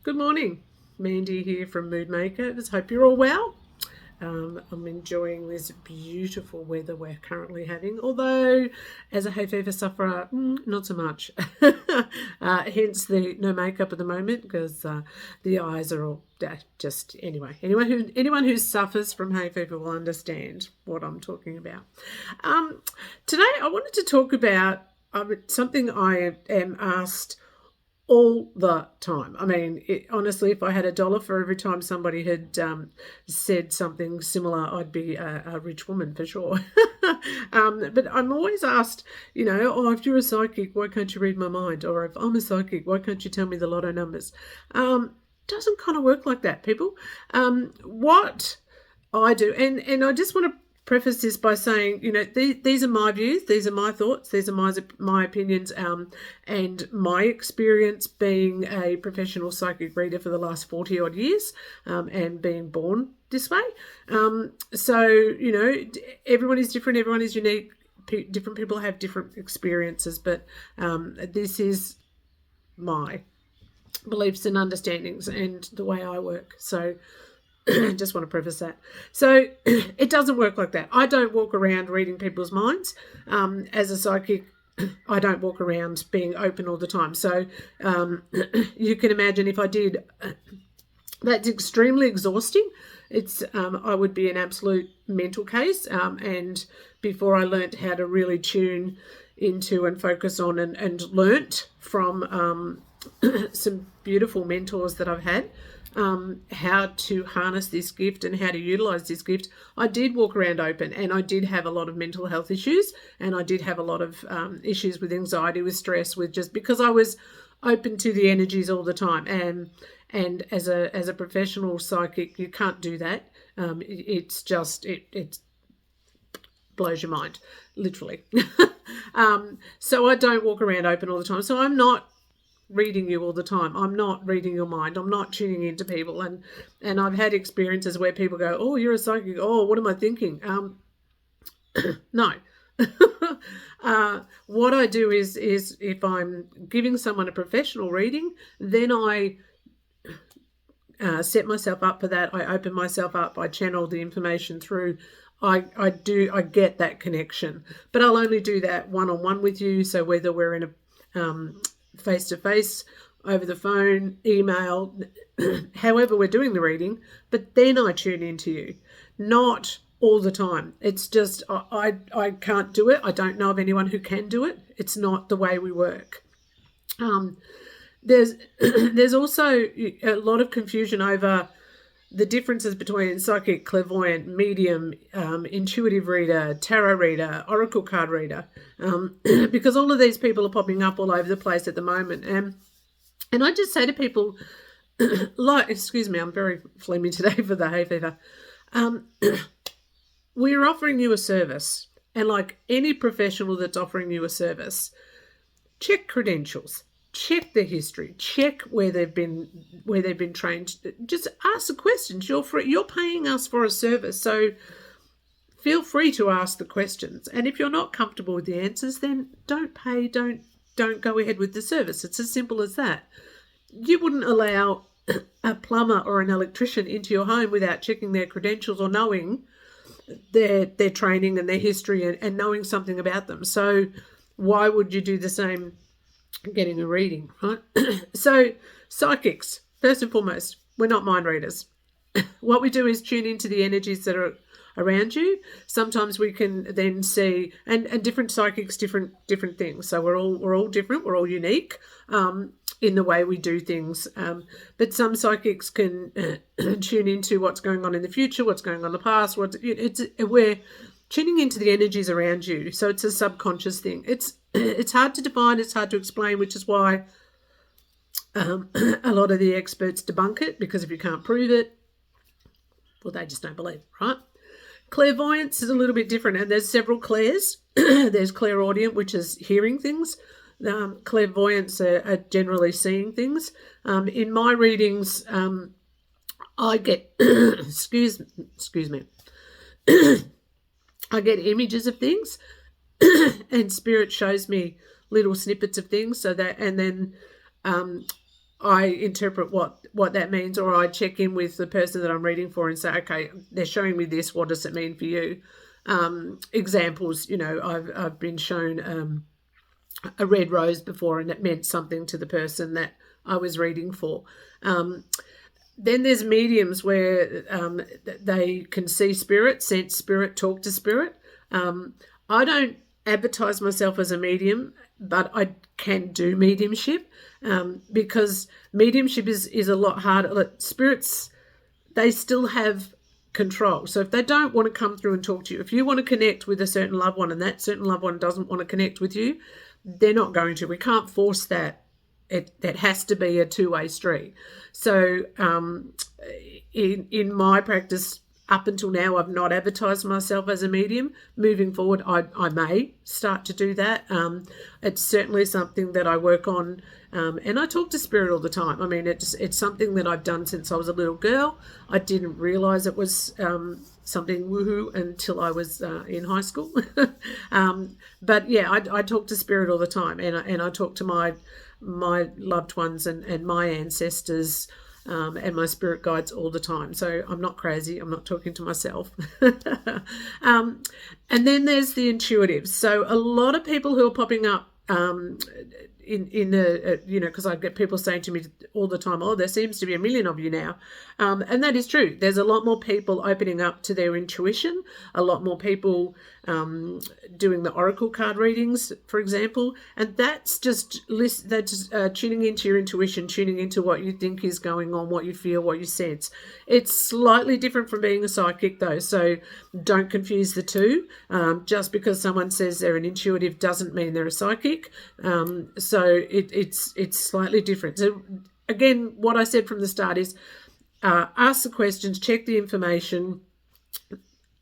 Good morning, Mandy here from Mood Makers. Hope you're all well. I'm enjoying this beautiful weather we're currently having, although as a hay fever sufferer, not so much. Hence the no makeup at the moment because the eyes are all just anyway. Anyone who suffers from hay fever will understand what I'm talking about. Today I wanted to talk about something I am asked all the time. I mean, honestly, if I had $1 for every time somebody had said something similar, I'd be a rich woman for sure. But I'm always asked, if you're a psychic, why can't you read my mind? Or if I'm a psychic, why can't you tell me the lotto numbers? Doesn't kind of work like that, people. What I do, and I just want to preface this by saying, these are my views, these are my thoughts, these are my opinions, and my experience being a professional psychic reader for the last 40 odd years, and being born this way. So, everyone is different, everyone is unique, different people have different experiences, but this is my beliefs and understandings and the way I work. So just want to preface that. So it doesn't work like that. I don't walk around reading people's minds. As a psychic, I don't walk around being open all the time. So you can imagine if I did, that's extremely exhausting. I would be an absolute mental case. And before I learnt how to really tune into and focus on and learnt from some beautiful mentors that I've had, how to harness this gift and how to utilize this gift, I did walk around open, and I did have a lot of mental health issues, and I did have a lot of issues with anxiety, with stress, with just because I was open to the energies all the time. And as a professional psychic, you can't do that. It blows your mind, literally. So I don't walk around open all the time. So I'm not reading you all the time. I'm not reading your mind. I'm not tuning into people. And I've had experiences where people go, oh, you're a psychic. Oh, what am I thinking? No. What I do is if I'm giving someone a professional reading, then I set myself up for that. I open myself up. I channel the information through. I get that connection. But I'll only do that one-on-one with you. So whether we're in a face-to-face, over the phone, email, however we're doing the reading, but then I tune into you, not all the time. It's just I can't do it. I don't know of anyone who can do it. It's not the way we work. There's also a lot of confusion over the differences between psychic, clairvoyant, medium, intuitive reader, tarot reader, oracle card reader, because all of these people are popping up all over the place at the moment. And I just say to people, excuse me, I'm very phlegmy today for the hay fever. We're offering you a service, and like any professional that's offering you a service, check credentials. Check their history. Check where they've been trained. Just ask the questions. You're paying us for a service, so feel free to ask the questions. And if you're not comfortable with the answers, then don't pay. Don't go ahead with the service. It's as simple as that. You wouldn't allow a plumber or an electrician into your home without checking their credentials or knowing their training and their history and knowing something about them. So why would you do the same getting a reading, right? So psychics, first and foremost, we're not mind readers. What we do is tune into the energies that are around you. Sometimes we can then see, and different psychics, different things. So we're all different. We're all unique in the way we do things. But some psychics can tune into what's going on in the future, what's going on in the past. We're tuning into the energies around you. So it's a subconscious thing. It's hard to define, it's hard to explain, which is why a lot of the experts debunk it, because if you can't prove it, well, they just don't believe, right? Clairvoyance is a little bit different, and there's several clairs. There's clairaudient, which is hearing things. Clairvoyants are generally seeing things. In my readings, I get, excuse me, I get images of things, and spirit shows me little snippets of things. So that, and then I interpret what that means, or I check in with the person that I'm reading for and say, okay, they're showing me this. What does it mean for you? Examples, I've been shown a red rose before, and it meant something to the person that I was reading for. Then there's mediums where they can see spirit, sense spirit, talk to spirit. I don't advertise myself as a medium, but I can do mediumship because mediumship is a lot harder. Spirits, they still have control. So if they don't want to come through and talk to you, if you want to connect with a certain loved one and that certain loved one doesn't want to connect with you, they're not going to. We can't force that. It has to be a two-way street. So in my practice, up until now, I've not advertised myself as a medium. Moving forward, I may start to do that. It's certainly something that I work on, and I talk to spirit all the time. I mean, it's something that I've done since I was a little girl. I didn't realise it was something woohoo until I was in high school. But yeah, I talk to spirit all the time, and I talk to my loved ones and my ancestors and my spirit guides all the time. So I'm not crazy. I'm not talking to myself. And then there's the intuitives. So a lot of people who are popping up in the, because I get people saying to me all the time, oh, there seems to be a million of you now. And that is true. There's a lot more people opening up to their intuition, a lot more people doing the oracle card readings, for example. And that's just tuning into your intuition, tuning into what you think is going on, what you feel, what you sense. It's slightly different from being a psychic, though. So don't confuse the two. Just because someone says they're an intuitive doesn't mean they're a psychic. So it's slightly different. So again, what I said from the start is ask the questions, check the information,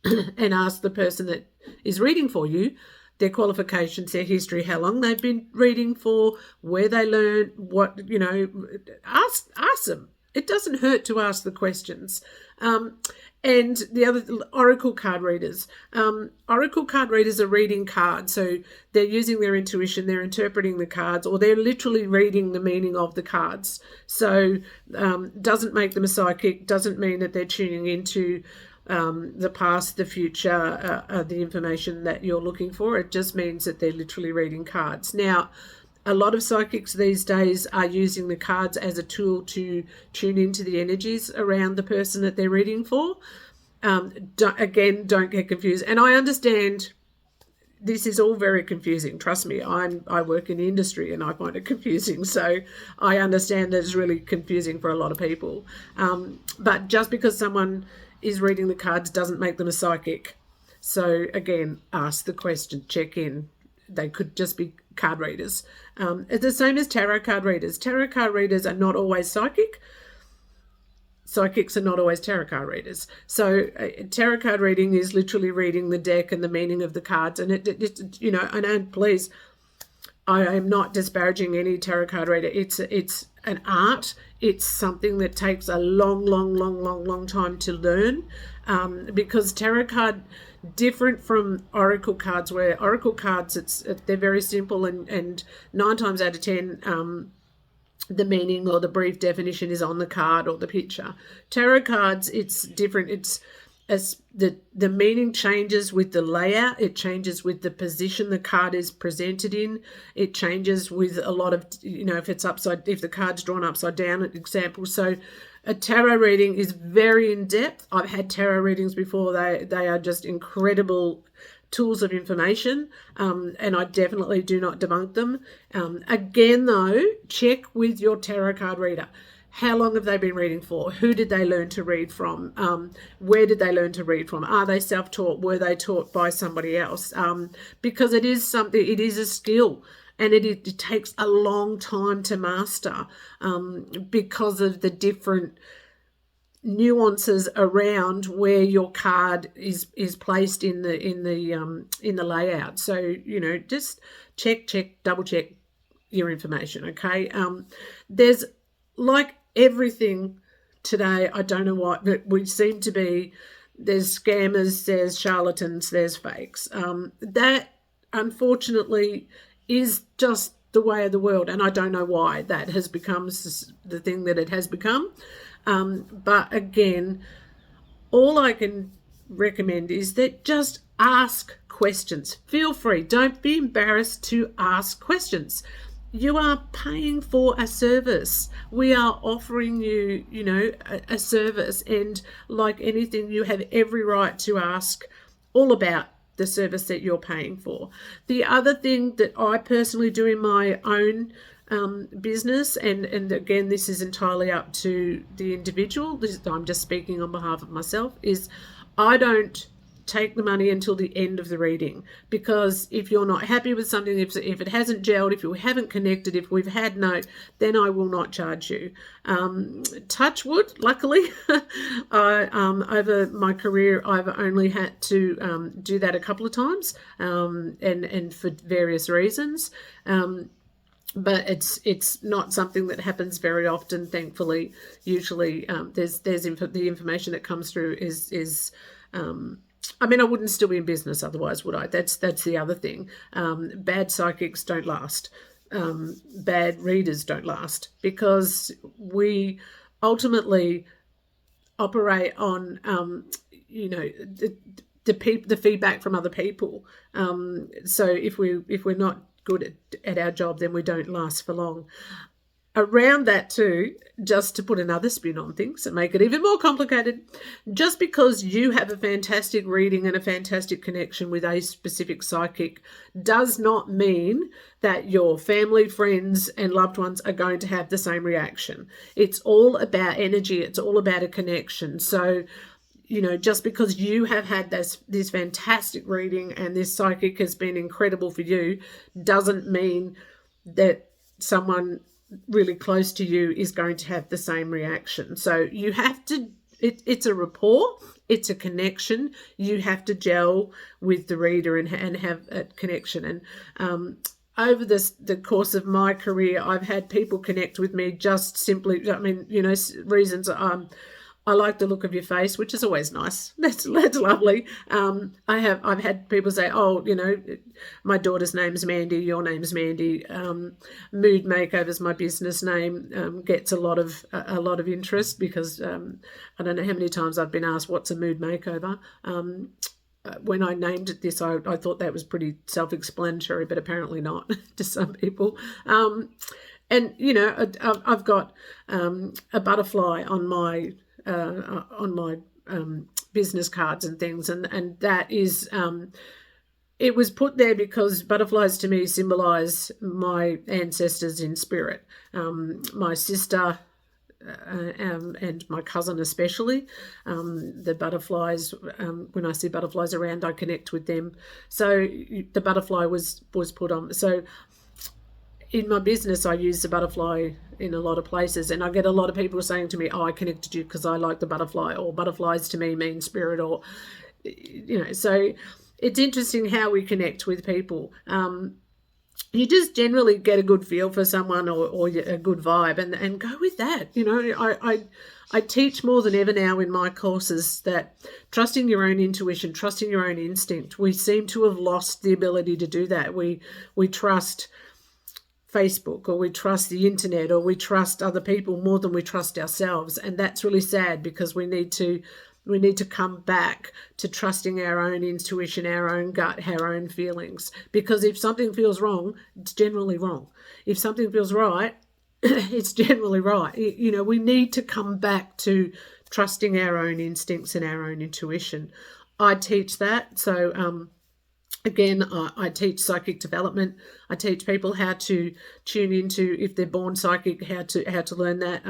and ask the person that is reading for you their qualifications, their history, how long they've been reading for, where they learn, what, ask them. It doesn't hurt to ask the questions. And the other, oracle card readers. Oracle card readers are reading cards. So they're using their intuition, they're interpreting the cards, or they're literally reading the meaning of the cards. So doesn't make them a psychic, doesn't mean that they're tuning into the past, the future, the information that you're looking for. It just means that they're literally reading cards. Now, a lot of psychics these days are using the cards as a tool to tune into the energies around the person that they're reading for. Don't get confused. And I understand this is all very confusing. Trust me, I work in the industry and I find it confusing. So I understand that it's really confusing for a lot of people. But just because someone is reading the cards doesn't make them a psychic. So again, ask the question, check in. They could just be card readers. It's the same as tarot card readers. Tarot card readers are not always psychic. Psychics are not always tarot card readers. So tarot card reading is literally reading the deck and the meaning of the cards. And and please, I am not disparaging any tarot card reader. It's an art. It's something that takes a long time to learn, because tarot card, different from oracle cards, where oracle cards, they're very simple, and 9 times out of 10 the meaning or the brief definition is on the card or the picture. Tarot cards, it's different. It's as the meaning changes with the layout, it changes with the position the card is presented in, it changes with a lot of, if the card's drawn upside down, an example. So a tarot reading is very in-depth. I've had tarot readings before. They are just incredible tools of information, and I definitely do not debunk them. Again, though, check with your tarot card reader. How long have they been reading for? Who did they learn to read from? Where did they learn to read from? Are they self-taught? Were they taught by somebody else? Because it is a skill, and it takes a long time to master because of the different nuances around where your card is placed in the layout. So just check, double check your information. Okay. There's, like everything today, I don't know what, but we seem to be, there's scammers, there's charlatans, there's fakes. That unfortunately is just the way of the world, and I don't know why that has become the thing that it has become. But again, all I can recommend is that just ask questions. Feel free. Don't be embarrassed to ask questions. You are paying for a service. We are offering you, a service, and like anything, you have every right to ask all about the service that you're paying for. The other thing that I personally do in my own business, and again, this is entirely up to the individual, I'm just speaking on behalf of myself, is I don't take the money until the end of the reading, because if you're not happy with something, if it hasn't gelled, if you haven't connected, if we've had no, then I will not charge you. Touch wood, luckily, over my career, I've only had to do that a couple of times, and for various reasons. But it's not something that happens very often, thankfully. Usually, there's the information that comes through is I mean, I wouldn't still be in business otherwise, would I? That's the other thing. Bad psychics don't last. Bad readers don't last, because we ultimately operate on the feedback from other people. So if we're not good at our job, then we don't last for long. Around that too, just to put another spin on things and make it even more complicated, just because you have a fantastic reading and a fantastic connection with a specific psychic does not mean that your family, friends, and loved ones are going to have the same reaction. It's all about energy. It's all about a connection. So, just because you have had this fantastic reading and this psychic has been incredible for you doesn't mean that someone really close to you is going to have the same reaction. So you have to, it's a rapport, it's a connection. You have to gel with the reader and have a connection. And over the course of my career, I've had people connect with me just simply, reasons. I like the look of your face, which is always nice. That's lovely. I've had people say, "Oh, my daughter's name's Mandy. Your name's Mandy." Mood Makeover is my business name. Gets a lot of interest because I don't know how many times I've been asked, "What's a mood makeover?" When I named it this, I thought that was pretty self-explanatory, but apparently not to some people. And I've got a butterfly on my business cards and things, and that is it was put there because butterflies to me symbolize my ancestors in spirit, my sister and my cousin especially. The butterflies, when I see butterflies around, I connect with them. So the butterfly was put on. So in my business, I use the butterfly in a lot of places, and I get a lot of people saying to me, "Oh, I connected you because I like the butterfly," or "Butterflies to me mean spirit," or So it's interesting how we connect with people. You just generally get a good feel for someone or a good vibe, and go with that. I teach more than ever now in my courses that trusting your own intuition, trusting your own instinct. We seem to have lost the ability to do that. We trust Facebook, or we trust the internet, or we trust other people more than we trust ourselves, and that's really sad, because we need to come back to trusting our own intuition, our own gut, our own feelings, because if something feels wrong, it's generally wrong. If something feels right, it's generally right. We need to come back to trusting our own instincts and our own intuition. I teach that. So again, I teach psychic development. I teach people how to tune into, if they're born psychic, how to learn that.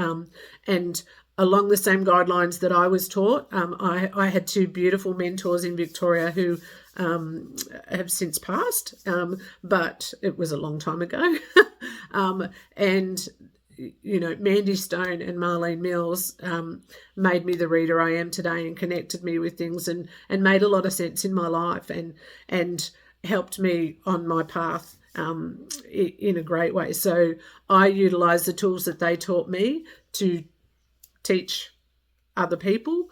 And along the same guidelines that I was taught, I had two beautiful mentors in Victoria who have since passed, but it was a long time ago. And Mandy Stone and Marlene Mills made me the reader I am today, and connected me with things and made a lot of sense in my life, and helped me on my path in a great way. So I utilise the tools that they taught me to teach other people.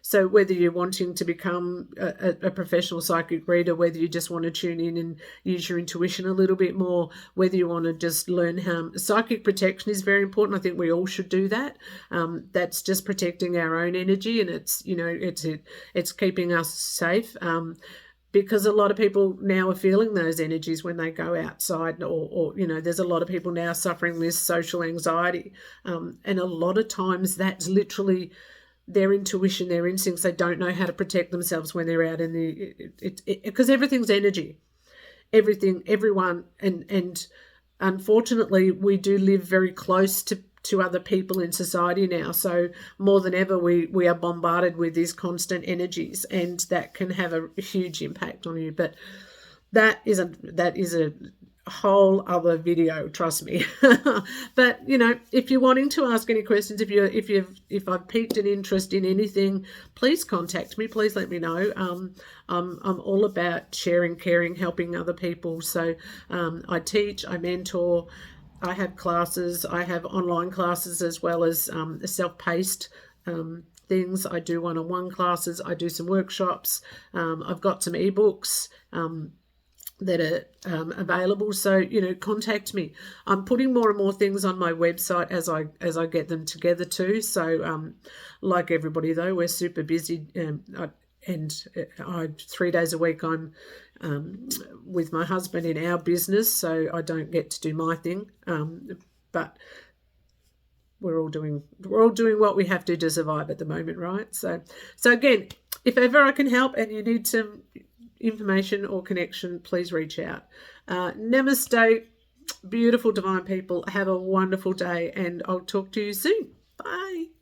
So whether you're wanting to become a professional psychic reader, whether you just want to tune in and use your intuition a little bit more, whether you want to just learn how psychic protection is very important. I think we all should do that. That's just protecting our own energy, and it's keeping us safe. Because a lot of people now are feeling those energies when they go outside, or there's a lot of people now suffering this social anxiety, and a lot of times that's literally their intuition, their instincts. They don't know how to protect themselves when they're out in because everything's energy, everyone, and unfortunately we do live very close to other people in society now. So more than ever, we are bombarded with these constant energies, and that can have a huge impact on you. But that is a whole other video, trust me. But if you're wanting to ask any questions, if I've piqued an interest in anything, please contact me. Please let me know. I'm all about sharing, caring, helping other people. So I teach, I mentor, I have classes. I have online classes as well as self-paced things. I do one-on-one classes. I do some workshops. I've got some ebooks that are available. So contact me. I'm putting more and more things on my website as I get them together too. So like everybody though, we're super busy. And 3 days a week I'm with my husband in our business, so I don't get to do my thing. But we're all doing what we have to survive at the moment, right? So again, if ever I can help and you need some information or connection, please reach out. Namaste, beautiful divine people. Have a wonderful day, and I'll talk to you soon. Bye.